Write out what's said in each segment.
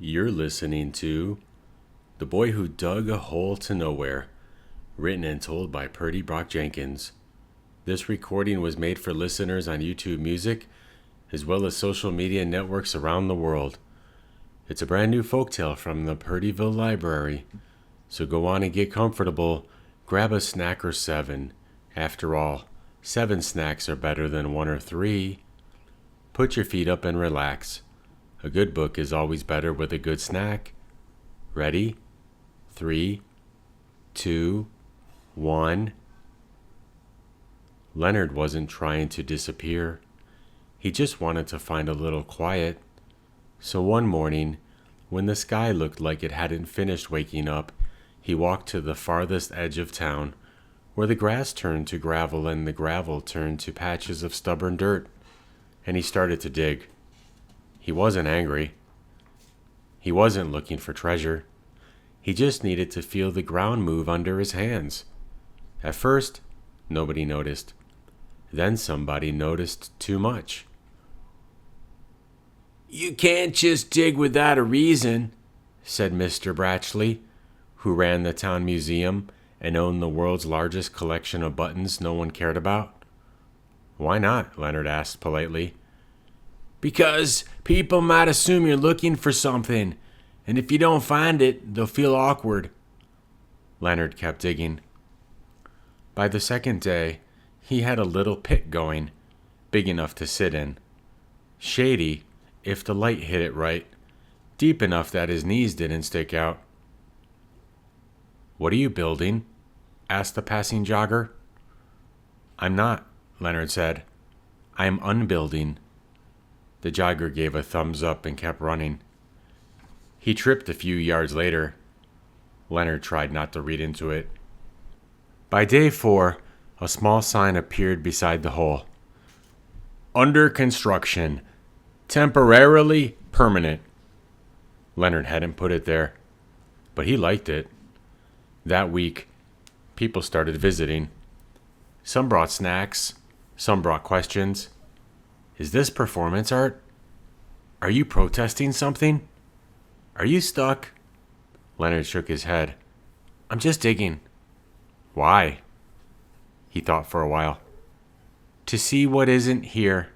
You're listening to The Boy Who Dug a Hole to Nowhere, written and told by Purdy Brock Jenkins. This recording was made for listeners on YouTube Music, as well as social media networks around the world. It's a brand new folktale from the Purdyville Library, so go on and get comfortable. Grab a snack or 7. After all, 7 snacks are better than 1 or 3. Put your feet up and relax. A good book is always better with a good snack. Ready? 3, 2, 1. Leonard wasn't trying to disappear. He just wanted to find a little quiet. So one morning, when the sky looked like it hadn't finished waking up, he walked to the farthest edge of town, where the grass turned to gravel and the gravel turned to patches of stubborn dirt, and he started to dig. He wasn't angry. He wasn't looking for treasure. He just needed to feel the ground move under his hands. At first, nobody noticed. Then somebody noticed too much. "You can't just dig without a reason," said Mr. Bratchley, who ran the town museum and owned the world's largest collection of buttons no one cared about. "Why not?" Leonard asked politely. "Because people might assume you're looking for something, and if you don't find it, they'll feel awkward." Leonard kept digging. By the second day, he had a little pit going, big enough to sit in. Shady, if the light hit it right, deep enough that his knees didn't stick out. "What are you building?" asked the passing jogger. "I'm not," Leonard said. "I'm unbuilding." The jogger gave a thumbs up and kept running. He tripped a few yards later. Leonard tried not to read into it. By day 4, a small sign appeared beside the hole. "Under construction. Temporarily permanent." Leonard hadn't put it there, but he liked it. That week, people started visiting. Some brought snacks, some brought questions. "Is this performance art? Are you protesting something? Are you stuck?" Leonard shook his head. "I'm just digging." "Why?" He thought for a while. "To see what isn't here."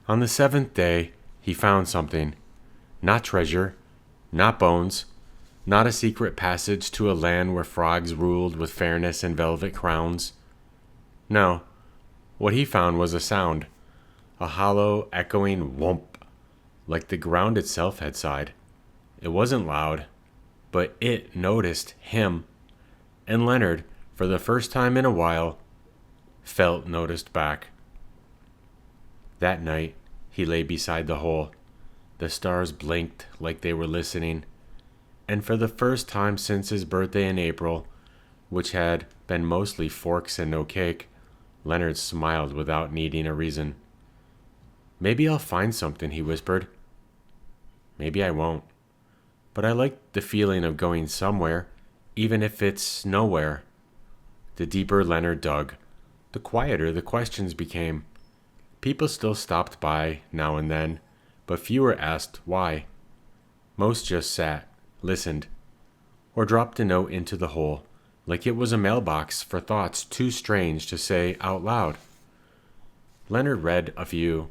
On the 7th day, he found something. Not treasure, not bones, not a secret passage to a land where frogs ruled with fairness and velvet crowns. No, what he found was a sound. A hollow, echoing whomp, like the ground itself had sighed. It wasn't loud, but it noticed him. And Leonard, for the first time in a while, felt noticed back. That night, he lay beside the hole. The stars blinked like they were listening. And for the first time since his birthday in April, which had been mostly forks and no cake, Leonard smiled without needing a reason. "Maybe I'll find something," he whispered. "Maybe I won't. But I like the feeling of going somewhere, even if it's nowhere." The deeper Leonard dug, the quieter the questions became. People still stopped by now and then, but fewer asked why. Most just sat, listened, or dropped a note into the hole, like it was a mailbox for thoughts too strange to say out loud. Leonard read a few.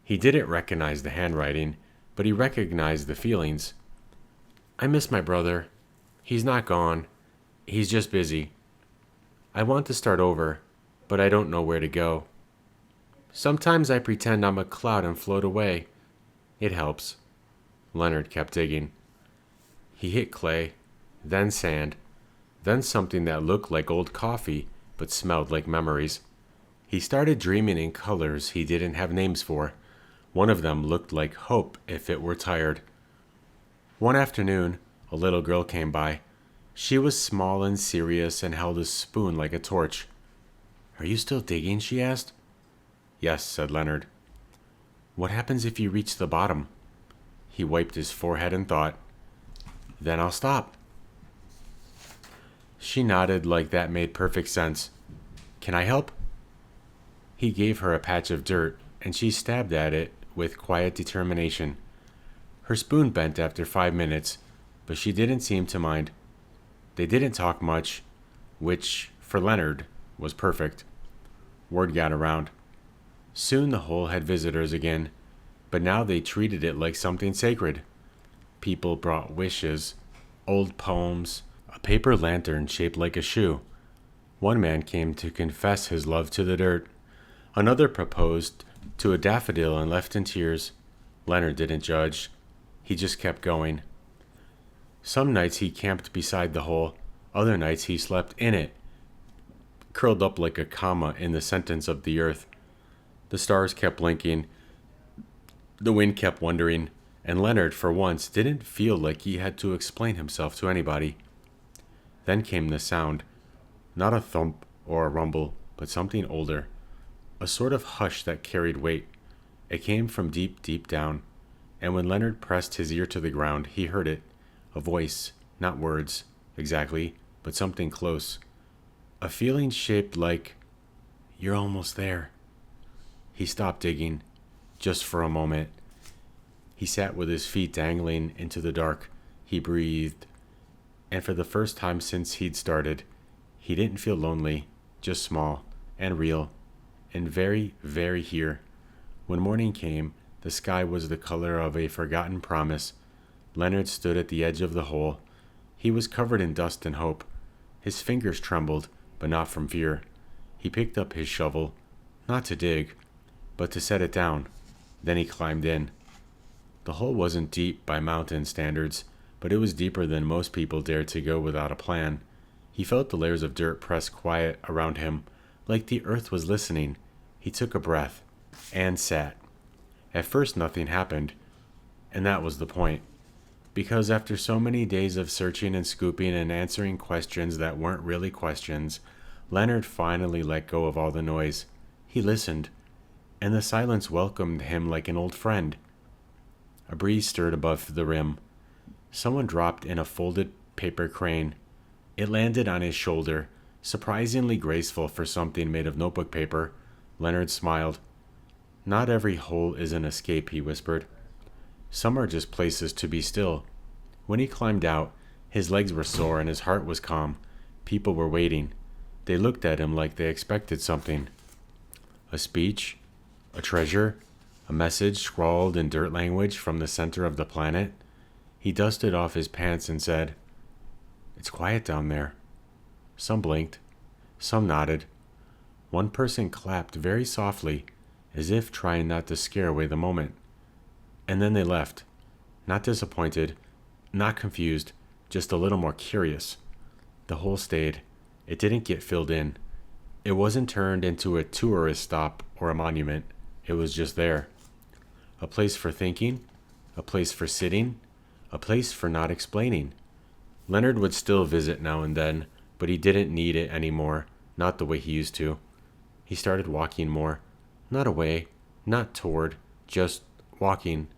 He didn't recognize the handwriting, but he recognized the feelings. "I miss my brother. He's not gone. He's just busy. I want to start over, but I don't know where to go. Sometimes I pretend I'm a cloud and float away. It helps." Leonard kept digging. He hit clay, then sand, then something that looked like old coffee but smelled like memories. He started dreaming in colors he didn't have names for. One of them looked like hope if it were tired. One afternoon, a little girl came by. She was small and serious and held a spoon like a torch. "Are you still digging?" she asked. "Yes," said Leonard. "What happens if you reach the bottom?" He wiped his forehead and thought. "Then I'll stop." She nodded like that made perfect sense. "Can I help?" He gave her a patch of dirt, and she stabbed at it with quiet determination. Her spoon bent after 5 minutes, but she didn't seem to mind. They didn't talk much, which, for Leonard, was perfect. Word got around. Soon the hole had visitors again, but now they treated it like something sacred. People brought wishes, old poems, a paper lantern shaped like a shoe. One man came to confess his love to the dirt. Another proposed to a daffodil and left in tears. Leonard didn't judge. He just kept going. Some nights he camped beside the hole. Other nights he slept in it, curled up like a comma in the sentence of the earth. The stars kept blinking. The wind kept wandering. And Leonard, for once, didn't feel like he had to explain himself to anybody. Then came the sound. Not a thump or a rumble, but something older. A sort of hush that carried weight. It came from deep, deep down. And when Leonard pressed his ear to the ground, he heard it. A voice, not words, exactly, but something close. A feeling shaped like, "You're almost there." He stopped digging, just for a moment. He sat with his feet dangling into the dark. He breathed. And for the first time since he'd started, he didn't feel lonely, just small and real and very, very here. When morning came, the sky was the color of a forgotten promise. Leonard stood at the edge of the hole. He was covered in dust and hope. His fingers trembled, but not from fear. He picked up his shovel, not to dig, but to set it down. Then he climbed in. The hole wasn't deep by mountain standards, but it was deeper than most people dared to go without a plan. He felt the layers of dirt press quiet around him, like the earth was listening. He took a breath, and sat. At first nothing happened, and that was the point. Because after so many days of searching and scooping and answering questions that weren't really questions, Leonard finally let go of all the noise. He listened, and the silence welcomed him like an old friend. A breeze stirred above the rim. Someone dropped in a folded paper crane. It landed on his shoulder, surprisingly graceful for something made of notebook paper. Leonard smiled. "Not every hole is an escape," he whispered. "Some are just places to be still." When he climbed out, his legs were sore and his heart was calm. People were waiting. They looked at him like they expected something. A speech? A treasure? A message scrawled in dirt language from the center of the planet? He dusted off his pants and said, "It's quiet down there." Some blinked. Some nodded. One person clapped very softly, as if trying not to scare away the moment. And then they left. Not disappointed, not confused, just a little more curious. The hole stayed. It didn't get filled in. It wasn't turned into a tourist stop or a monument. It was just there. A place for thinking, a place for sitting, a place for not explaining. Leonard would still visit now and then, but he didn't need it anymore, not the way he used to. He started walking more. Not away, not toward, just walking.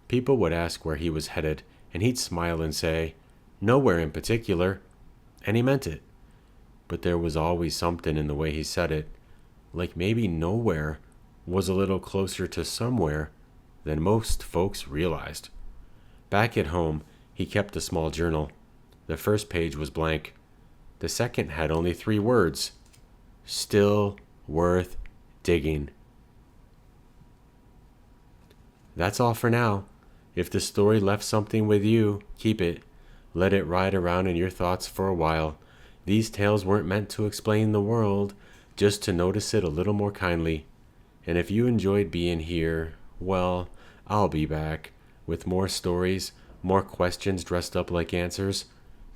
People would ask where he was headed, and he'd smile and say, "Nowhere in particular," and he meant it. But there was always something in the way he said it, like maybe nowhere was a little closer to somewhere than most folks realized. Back at home, he kept a small journal. The first page was blank. The second had only 3 words: "Still worth digging." That's all for now. If the story left something with you, keep it. Let it ride around in your thoughts for a while. These tales weren't meant to explain the world, just to notice it a little more kindly. And if you enjoyed being here, well, I'll be back with more stories, more questions dressed up like answers.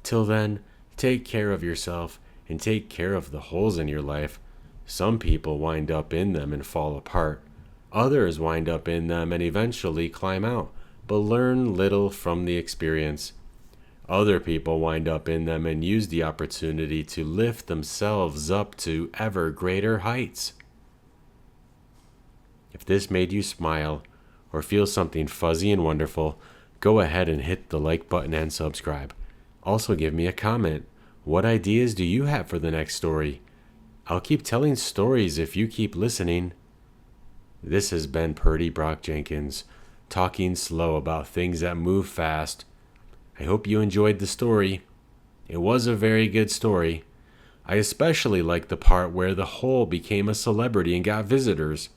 Till then, take care of yourself and take care of the holes in your life. Some people wind up in them and fall apart. Others wind up in them and eventually climb out, but learn little from the experience. Other people wind up in them and use the opportunity to lift themselves up to ever greater heights. If this made you smile or feel something fuzzy and wonderful, go ahead and hit the like button and subscribe. Also give me a comment. What ideas do you have for the next story? I'll keep telling stories if you keep listening. This has been Purdy Brock Jenkins, talking slow about things that move fast. I hope you enjoyed the story. It was a very good story. I especially liked the part where the hole became a celebrity and got visitors.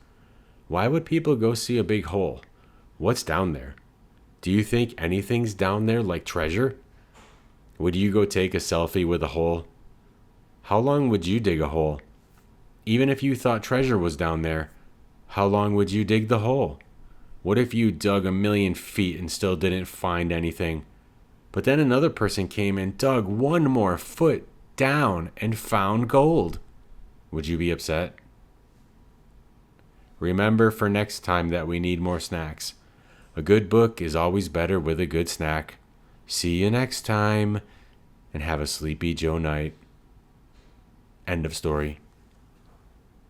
Why would people go see a big hole? What's down there? Do you think anything's down there like treasure? Would you go take a selfie with a hole? How long would you dig a hole? Even if you thought treasure was down there, how long would you dig the hole? What if you dug 1,000,000 feet and still didn't find anything? But then another person came and dug one more foot down and found gold. Would you be upset? Remember for next time that we need more snacks. A good book is always better with a good snack. See you next time, and have a sleepy Joe night. End of story.